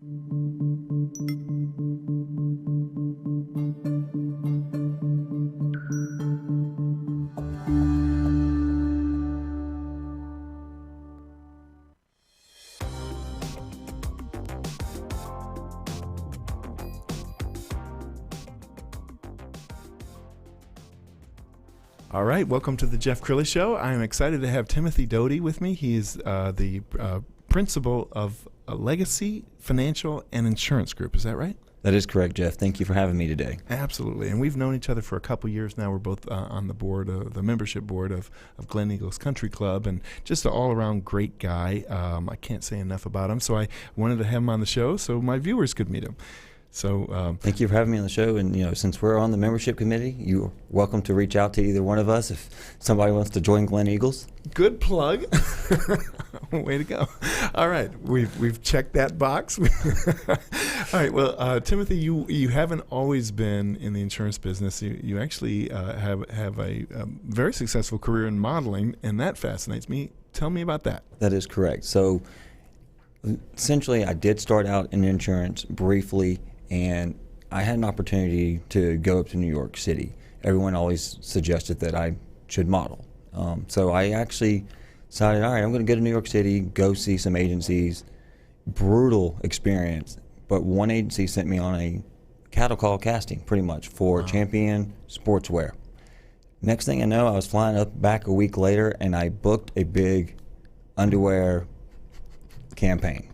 All right, welcome to the Jeff Crilley Show. I am excited to have Timothy Doty with me. He is the principal of a Legacy Financial and Insurance Group. Is that right? That is correct, Jeff. Thank you for having me today. Absolutely. And we've known each other for a couple years now. We're both on the board, the membership board of Glen Eagles Country Club, and just an all-around great guy. I can't say enough about him, so I wanted to have him on the show so my viewers could meet him. So thank you for having me on the show. And since we're on the membership committee, you're welcome to reach out to either one of us if somebody wants to join Glen Eagles. Good plug. Way to go. All right, we've checked that box. All right. Well, Timothy, you haven't always been in the insurance business. You actually have a very successful career in modeling, and that fascinates me. Tell me about that. That is correct. So essentially, I did start out in insurance briefly. And I had an opportunity to go up to New York City. Everyone always suggested that I should model. So I actually decided, all right, I'm going to go to New York City, go see some agencies. Brutal experience. But one agency sent me on a cattle call casting, pretty much, for Champion Sportswear. Next thing I know, I was flying up back a week later, and I booked a big underwear campaign.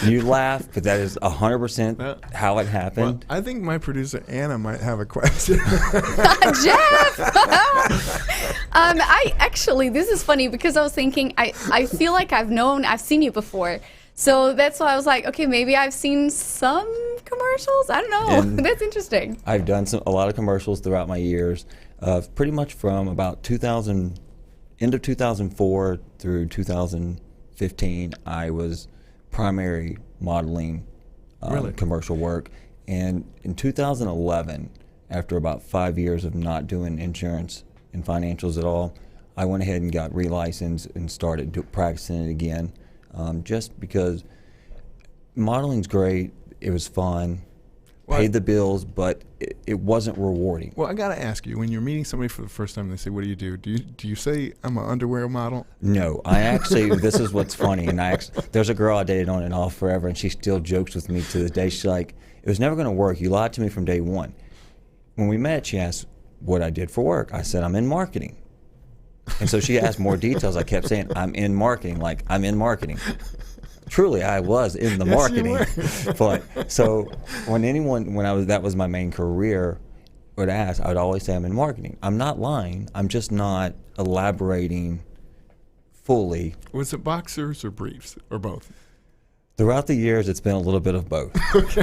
You laugh, but that is 100% how it happened. Well, I think my producer Anna might have a question. Jeff! I actually, this is funny because I was thinking, I feel like I've seen you before. So that's why I was like, okay, maybe I've seen some commercials. I don't know. And that's interesting. I've done a lot of commercials throughout my years, pretty much from about end of 2004 through 2015. I was primary modeling commercial work. And in 2011, after about 5 years of not doing insurance and financials at all, I went ahead and got relicensed and started practicing it again, just because modeling's great. It was fun. Paid the bills, but it wasn't rewarding. Well, I got to ask you, when you're meeting somebody for the first time, they say, what do you do? Do you say, I'm an underwear model? No, I actually, this is what's funny, and there's a girl I dated on and off forever, and she still jokes with me to this day. She's like, it was never going to work. You lied to me from day one. When we met, she asked what I did for work. I said, I'm in marketing. And so she asked more details. I kept saying, I'm in marketing, like I'm in marketing. Truly, I was in the marketing. But so that was my main career, would ask, I would always say I'm in marketing. I'm not lying. I'm just not elaborating fully. Was it boxers or briefs or both? Throughout the years, it's been a little bit of both. Okay.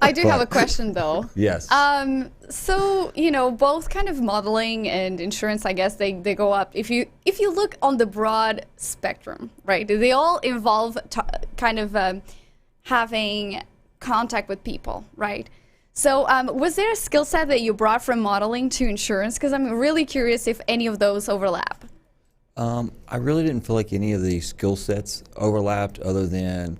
I do have a question, though. Yes. So, both kind of modeling and insurance, I guess, they go up. If you look on the broad spectrum, right, they all involve having contact with people, right? So was there a skill set that you brought from modeling to insurance? Because I'm really curious if any of those overlap. I really didn't feel like any of the skill sets overlapped other than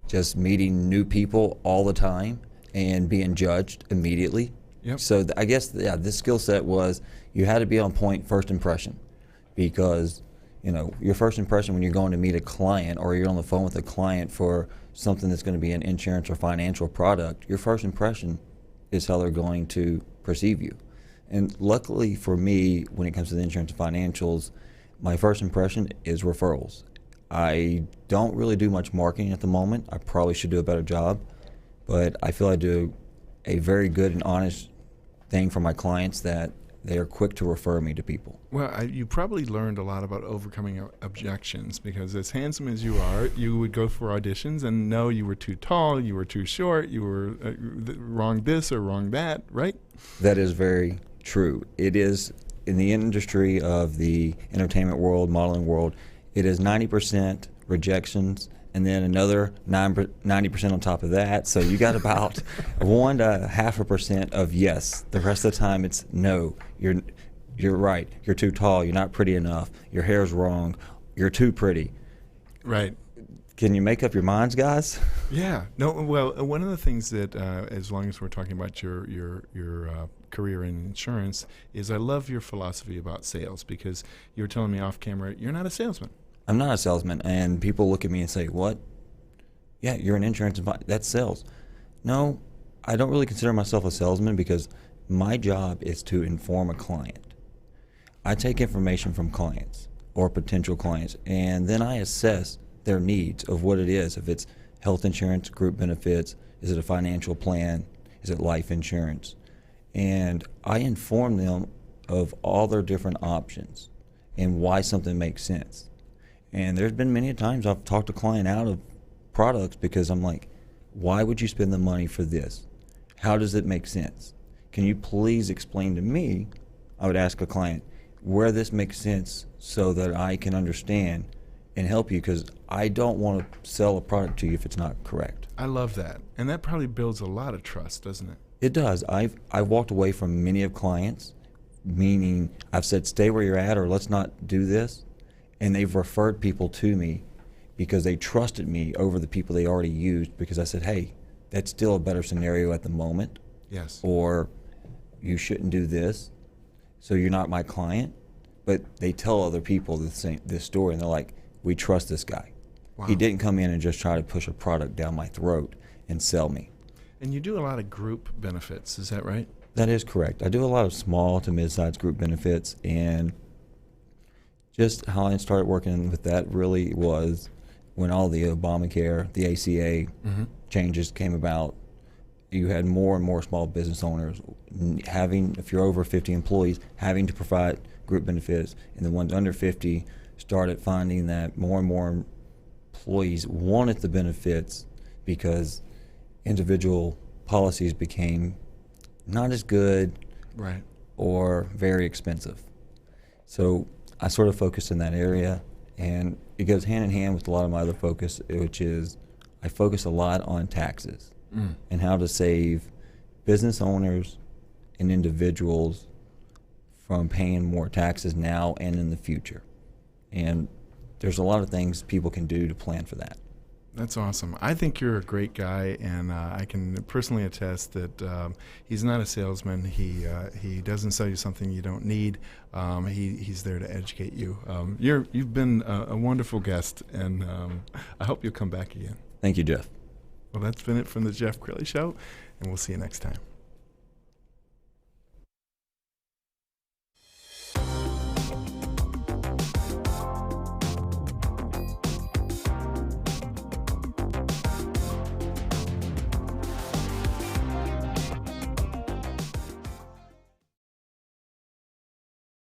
just meeting new people all the time and being judged immediately. Yep. So I guess, this skill set was you had to be on point first impression, because, your first impression when you're going to meet a client or you're on the phone with a client for something that's going to be an insurance or financial product, your first impression is how they're going to perceive you. And luckily for me, when it comes to the insurance and financials, my first impression is referrals. I don't really do much marketing at the moment. I probably should do a better job, but I feel I do a very good and honest thing for my clients that they are quick to refer me to people. Well, you probably learned a lot about overcoming objections, because as handsome as you are, you would go for auditions and know you were too tall, you were too short, you were wrong this or wrong that, right? That is very true. It is, in the industry of the entertainment world, modeling world, it is 90% rejections and then another 90% on top of that. So you got about 1 to 0.5% of yes. The rest of the time it's no. You're right. You're too tall. You're not pretty enough. Your hair's wrong. You're too pretty. Right. can you make up your minds, guys? Yeah. No. Well, one of the things that, as long as we're talking about your career in insurance, is I love your philosophy about sales, because you were telling me off camera you're not a salesman. I'm not a salesman, and people look at me and say, "What? Yeah, you're an insurance that's sales." No, I don't really consider myself a salesman because my job is to inform a client. I take information from clients or potential clients, and then I assess their needs of what it is. If it's health insurance, group benefits, is it a financial plan, is it life insurance? And I inform them of all their different options and why something makes sense. And there's been many times I've talked a client out of products because I'm like, why would you spend the money for this? How does it make sense? Can you please explain to me? I would ask a client where this makes sense so that I can understand and help you, because I don't want to sell a product to you if it's not correct. I love that. And that probably builds a lot of trust, doesn't it? It does. I've walked away from many of clients, meaning I've said, stay where you're at or let's not do this. And they've referred people to me because they trusted me over the people they already used, because I said, hey, that's still a better scenario at the moment. Yes. Or you shouldn't do this, so you're not my client. But they tell other people this story, and they're like, we trust this guy. Wow. He didn't come in and just try to push a product down my throat and sell me. And you do a lot of group benefits, is that right? That is correct. I do a lot of small to mid-sized group benefits, and just how I started working with that really was when all the Obamacare, the ACA changes came about. You had more and more small business owners having, if you're over 50 employees, having to provide group benefits, and the ones under 50 started finding that more and more employees wanted the benefits because individual policies became not as good, right, or very expensive. So I sort of focused in that area, and it goes hand in hand with a lot of my other focus, which is I focus a lot on taxes and how to save business owners and individuals from paying more taxes now and in the future. And there's a lot of things people can do to plan for that. That's awesome. I think you're a great guy, and I can personally attest that he's not a salesman. He doesn't sell you something you don't need. He's there to educate you. You've been a wonderful guest, and I hope you'll come back again. Thank you, Jeff. Well, that's been it from the Jeff Crilley Show, and we'll see you next time.